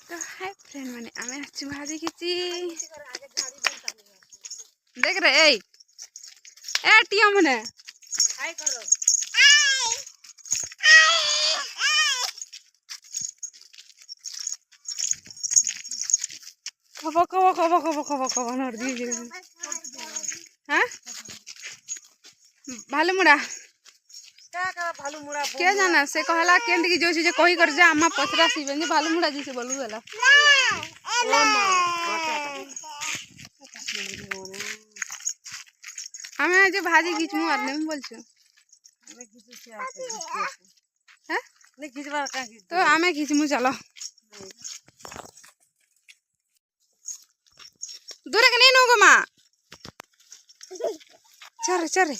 तो hi friend माने आमे अच्छी भाजी खींची देख रहे ए टिया मने हाय करो कबो कबो कबो कबो कबो कबो नर दी हां भालू मुड़ा भालू मुड़ा के जाना से कहला केंद की जोशी जे कही कर जा अम्मा पचरा सीबे भालू मुड़ा जी से बोलू होला हमें जो भाजी खींचमु और नहीं बोल छो हमें खींचू से हैं नहीं खींचवा का तो हमें खींचमु चलो दूर के नहीं नुगो मां चल चल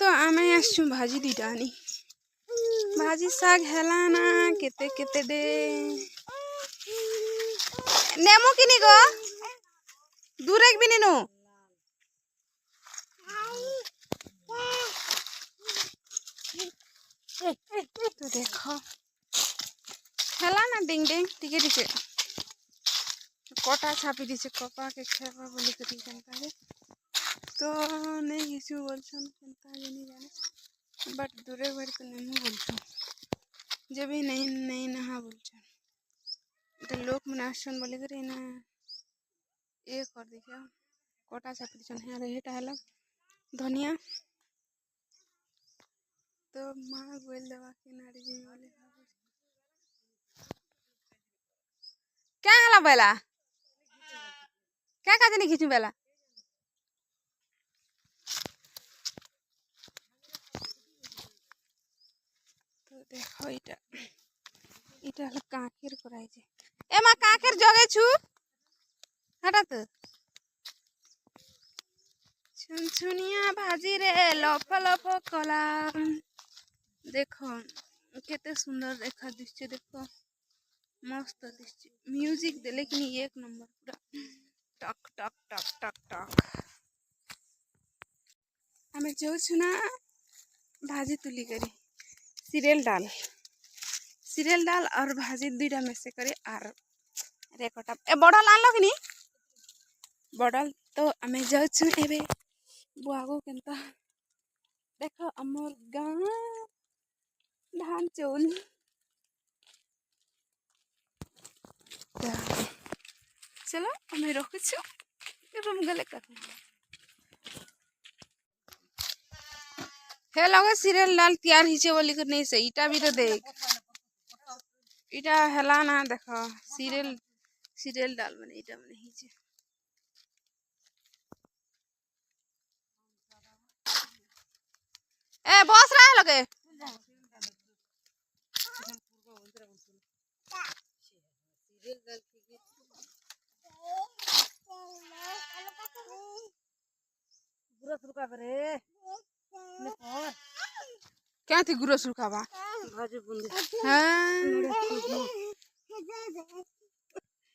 तो आमे आसु भाजी दीटानी भाजी साग हेला ना केते केते दे नेमो किनी गो दूर एक भी नहीं नो तो देखो हेला ना डिंग डिंग टिके दिसे कोटा छापी दिसे कपा के खेबा बोली करी जनता रे तो नहीं किसी बोलछन जनता नहीं जाने बट दूरे भर तो नहीं बोलछन जब भी नहीं नहा बोलछन तो लोग मनाशन बोली करी ना ये कर देखियो कोटा छापी दिसन है रे हेटा हेला धनिया तो मां बोल देवा के नारी जी बोले क्या हला बेला क्या काजे नहीं खींचू बेला तो देखो इटा इटा हला काकेर कराई जे ए मा काकेर जगे छु हटा तो छुनछुनिया भाजी रे लफ लफ कला देखो केते सुंदर देखा दिसছে देखो मस्त दिसছে म्यूजिक दे लेकिन एक नंबर पूरा टक टक टक टक टक हमें जो छुना भाजी तुली करी सीरियल डाल और भाजी दुईटा में से करी और रेकटा ए बडल आनलो कि नहीं बडल तो हमें जो छु एबे बुआगो केनता देखो अमर गाँव धान चौल चलो हमें रोक छु रूम गले कर हे लगे सीरियल डाल तैयार हिचे बोली कर नहीं से इटा भी तो देख इटा हेला ना देखो सीरियल डाल बने इटा बने हिचे ए बॉस रहा है लगे क्या थी गुरस रुकावा भाजी बुंदी हां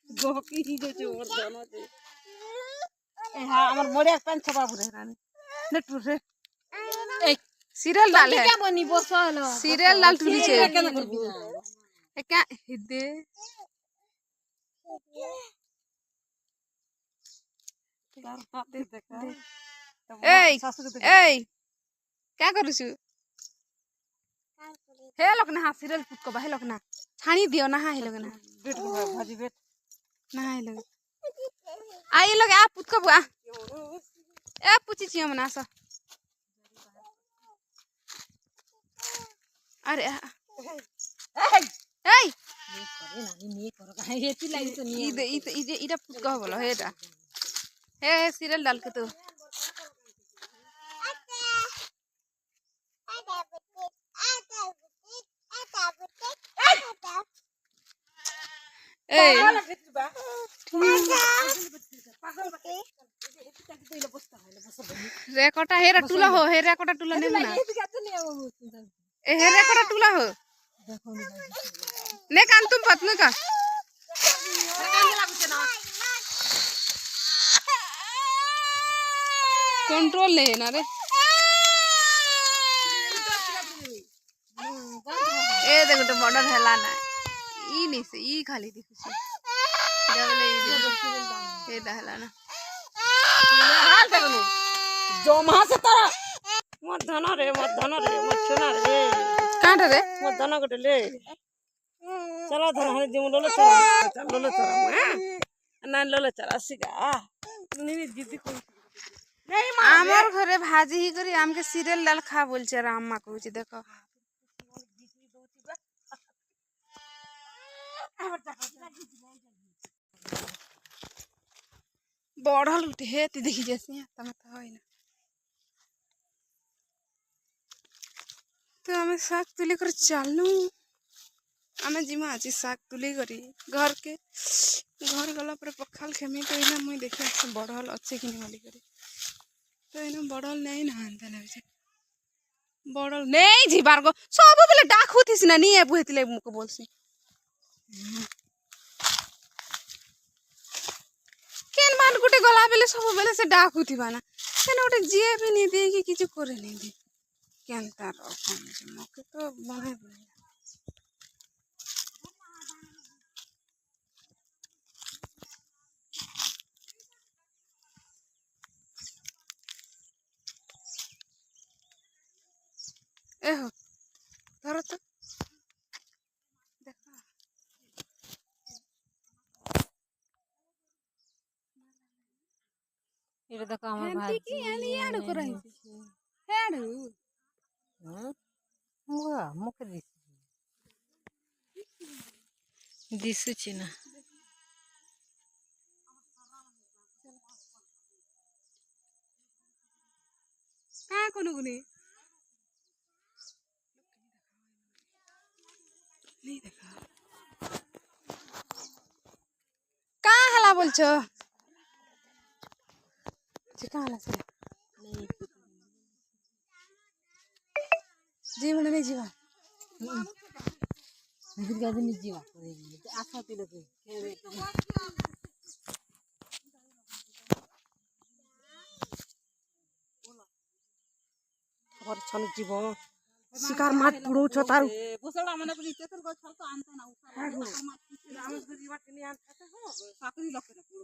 गोकी ही जो चोर दोनों दे ए हां हमर मोड़िया पांच छबा बुरे रानी नेटपुर रे ए सीरियल डाल है क्या बनी बसल सीरियल डाल तुली छे ए क्या हिदे ए क्या करू छु हे लोग ना सीरियल पुत को भाई लोग ना छानी दियो ना हे लोग ना बेट भाजी बेट ना हे लोग आई लोग आ पुत को बुआ ए पूछी छी हम ना स अरे ए नहीं करे ना नहीं हेती लाइन तो नहीं इदे इडा पुत को बोलो हेटा हे सीरियल डाल के तो ए रेकटा हेरा टूला हो हे रेकटा टूला नहीं बना ए हे रेकटा टूला हो ने कान तुम पतनु का कंट्रोल ले ना रे ए गोटे बड़ हैला ना ई नहीं से ई खाली दिखुसी जबले ई एटा हैला ना हाल देखनु जमा से तारा मत धन रे मत छुना रे काट रे मत धन गोटे ले चलो धन हने दिम लोले चला ना लोले चला सिगा नहीं दीदी को नहीं आमर घरे भाजी ही करी आम के सीरियल डाल खा बोल छे राम मा कहू देखो बढ़ल उठे हे ती देखी जैसे तमे तो होई ना तो हमें साग तुली कर चलू आमे जिमा आज साग तुली करी घर के घर गला पर पखाल खेमी तो इना मुई देखि आसे बढ़ल अच्छे कि वाली करी तो इना बढ़ल नहीं ना अंत लागे बढ़ल नहीं जीवार को सब बेले डाक होतिस ना नी एबु हेतिले मुको बोलसी केन मान गुटे गला बेले सब बेले से डाक होतिबा ना केन गुटे जिए भी नहीं दे कि किछु करे नहीं दे केन तार अपन जे मके तो बने बने एहो धर तो देखा इरे देखा हमर हेंती भाई की यानी याड करई हेड मुआ मुख दिसु छी ना का कोनो गुनी नहीं देखा का हला बोल छो चिका हला से जीवन नहीं जीवा दुर्गा दिन जीवा आशा तिले और छन जीव शिकार मात पुड़ो छ तारु बोसड़ा माने पनि तेतर गछ तो आनते ना रामस जीवा के नियान खाते हो साकरी लके ना पुड़ो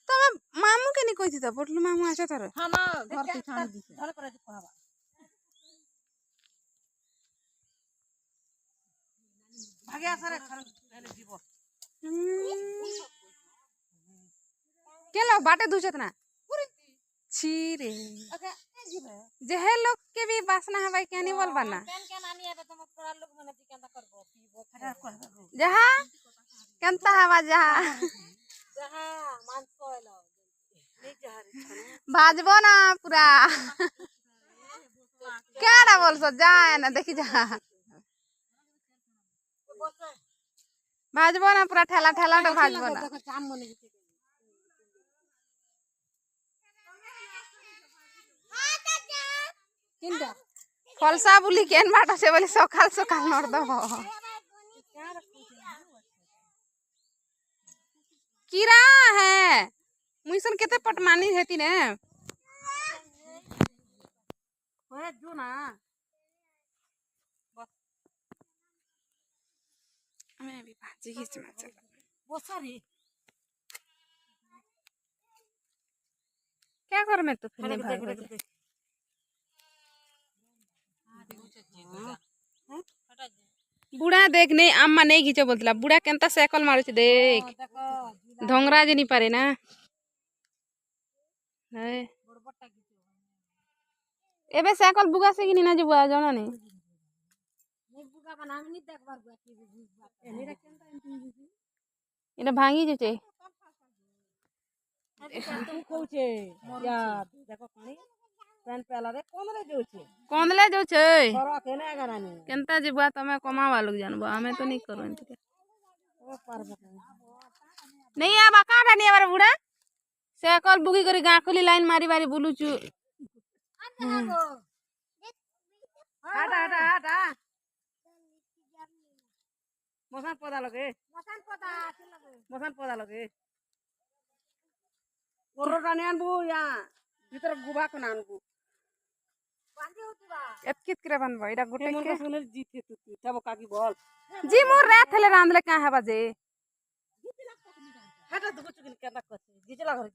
तमे मामू के नहीं कहिति त बोटलु मामू आछे तार हां ना घर पे छान दिसे घर पर कहबा भाग्या सारे खरन जीव केला बाटे दूचत ना छी रे जे हे लोग के भी वासना हवाई के नहीं बोल बना के नानी आबे तुम तोरा लोग मने केंता करबो पीबो जहा केंता हवा जहा मांस कोइलो नहीं जहा रे भाजबो ना पूरा क्या ना बोल सो जाए ना देखी जा भाजबो ना पूरा ठेला ठेला तो भाजबो ना काम मने किंदा फलसा बुली केन बाटा से बोली सकाल सकाल नोड़ दबो कीड़ा है मुइसन केते पटमानी हेती ने ओए जो ना मैं अभी भाजी की समाचार बोसरी क्या कर मैं तो फिर नहीं भाग बुढ़ा देख नहीं अम्मा नहीं घीचे बोलतला बुढ़ा केंता साइकिल मारू देख धोंगरा जे नहीं पारे ना है एबे साइकिल बुगा से कि ना जबुआ जाना नहीं बुगा बना हम नहीं देखबार इने भांगी जे छे तू कहूचे यार देखो पानी पेन पेला रे कोंदले जो छे करो केने गरानी केंता जबुआ तमे कमावा लोग जानबो हमें तो नहीं करो इनके ओ पारबो नहीं आबा काटा नहीं आबार बुढ़ा साइकिल बुगी करी गाखली लाइन मारी मारी बुलुचु हटा हटा हटा मसान पौधा लगे ओरो रानी आनबू या भीतर गुबा को नानबू एतकित करे बनबो इरा गुटे मन के का सुने जीते तू तब काकी बोल जी मोर रात हेले रांधले का है बजे हटा दो कुछ केना करते गीजला घर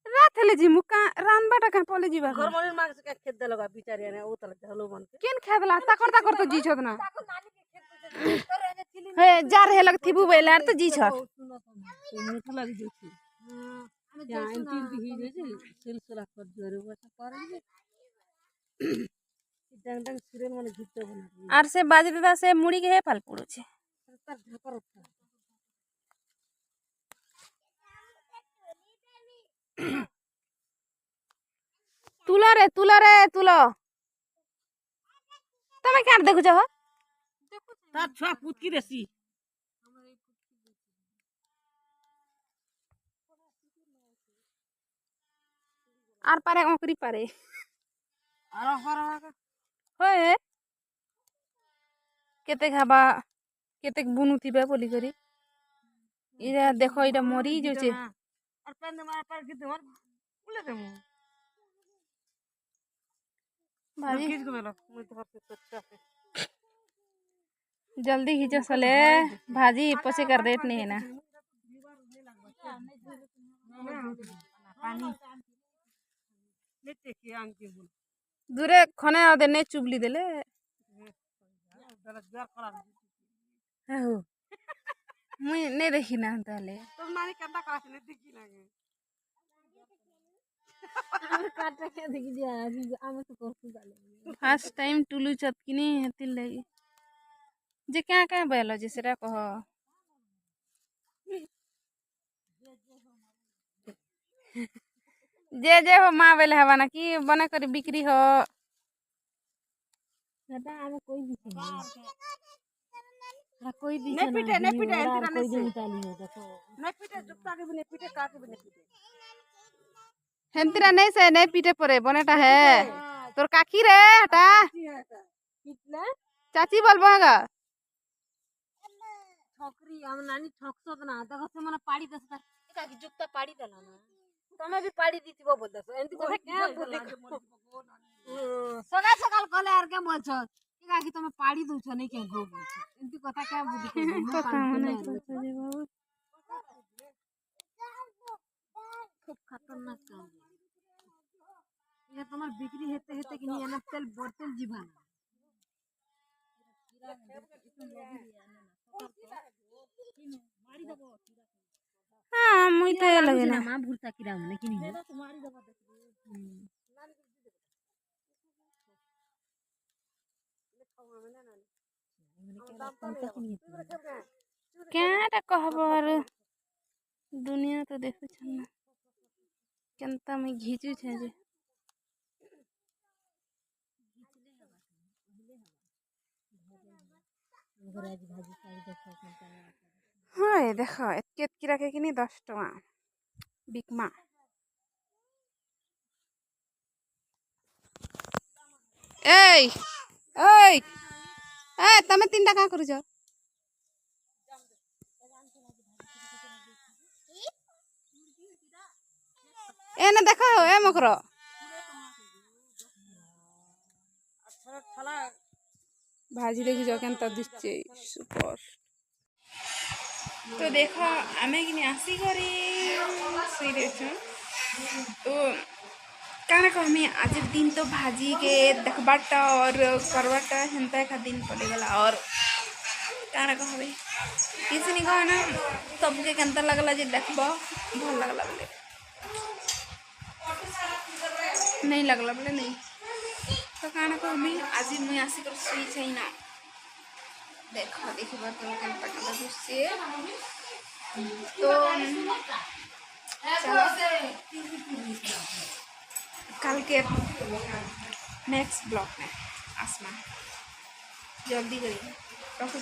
रात हेले जी मुका रांधबाटा का पले जीवा घर मन मांग से खेत दे लगा बिचारी ने ओ तल हलो मन के केन खेदला ताकर तो जी छत ना हे जार हेलक थिबू बेलार तो जी छत मीठ लग जेछी या तीन ही जे सिलसिला कर जोरे बस करे डंग डंग सिरन मन गीत बना आर से बाज दादा से मुड़ी के हे फल पुड़ो छे तर ढकर उठा तुलो रे तुलो तमे क्या देखु छ ता छुआ पूत की देसी आर पारे ओकरी पारे आरो हरा होए केते खाबा केते बुनु थिबे बोली करी इरा देखो इरा मरी जो छे और पेन मार पर के दर उले दे मु भाजी किस को मेलो मुई तो से अच्छा से जल्दी खींचो सले भाजी पसे कर देत नहीं है ना पानी लेते के आन के बोल दूरे खने आदे ने चुबली देले गलत जार खराब हो मुई नहीं देखी ना ताले तो नानी कंदा करा से देखी लागे काटा के देखी दिया आमे तो करसु गाले फर्स्ट टाइम टुलू चतकिनी हेतिल लगी जे क्या क्या बेलो जेसरा कह जे हो माँ बेले हवा ना कि बना कर बिक्री हो दादा आमे कोई दिखे ना कोई दिखे ना नहीं पीटे इंतरा नहीं से निकाली हो देखो नहीं पीटे चुपता के भी नहीं पीटे काके भी नहीं पीटे हेंतिरा नहीं से नहीं पीटे परे बनेटा है तोर काकी रे हटा कितला चाची बोलबो हगा ठोकरी हम नानी ठोकसो ना देखो से मने पाड़ी दस एका की जुक्ता पाड़ी देला ना तमे भी पाड़ी दीतिबो बोल दस एंती को क्या बोल सगा सकाल कहले यार के बोल छ एका की तमे पाड़ी दउ छ नहीं के गो बोल छ एंती कथा क्या बुद्धि तो कहने सोचे जे बाबू खूब खतरनाक काम ये तुम्हार बिक्री हेते हेते कि नहीं एना तेल बोतल जीवा हाँ मुई तो ये लगे ना मां भूरता किरा माने कि नहीं क्या कहबर दुनिया तो देखु छन केनता में घीचू छे जे हाँ देखो एतकेत की रखे कि नहीं 10 टका बिकमा ए ओय ए तमे 3 टका करू छ ए ना देखो ए मकरो भाजी देखी जाओ केनता दिसचे सुपर तो देखो आमे कि आसी घरे सुई देछ तो काना कहमी आज दिन तो भाजी के देखबाटा और करवाटा हेंता का दिन पड़े गला और काना कहबे किसी नहीं कह ना सबके केनता लगला जे देखबो भल लगला बोले नहीं लगला बोले नहीं तो काना कहमी आज मुई आसी कर सुई छै ना देखो देखिबा तुम केनता का दुसे तो कल के नेक्स्ट ब्लॉग में आसमान जल्दी करिए रखो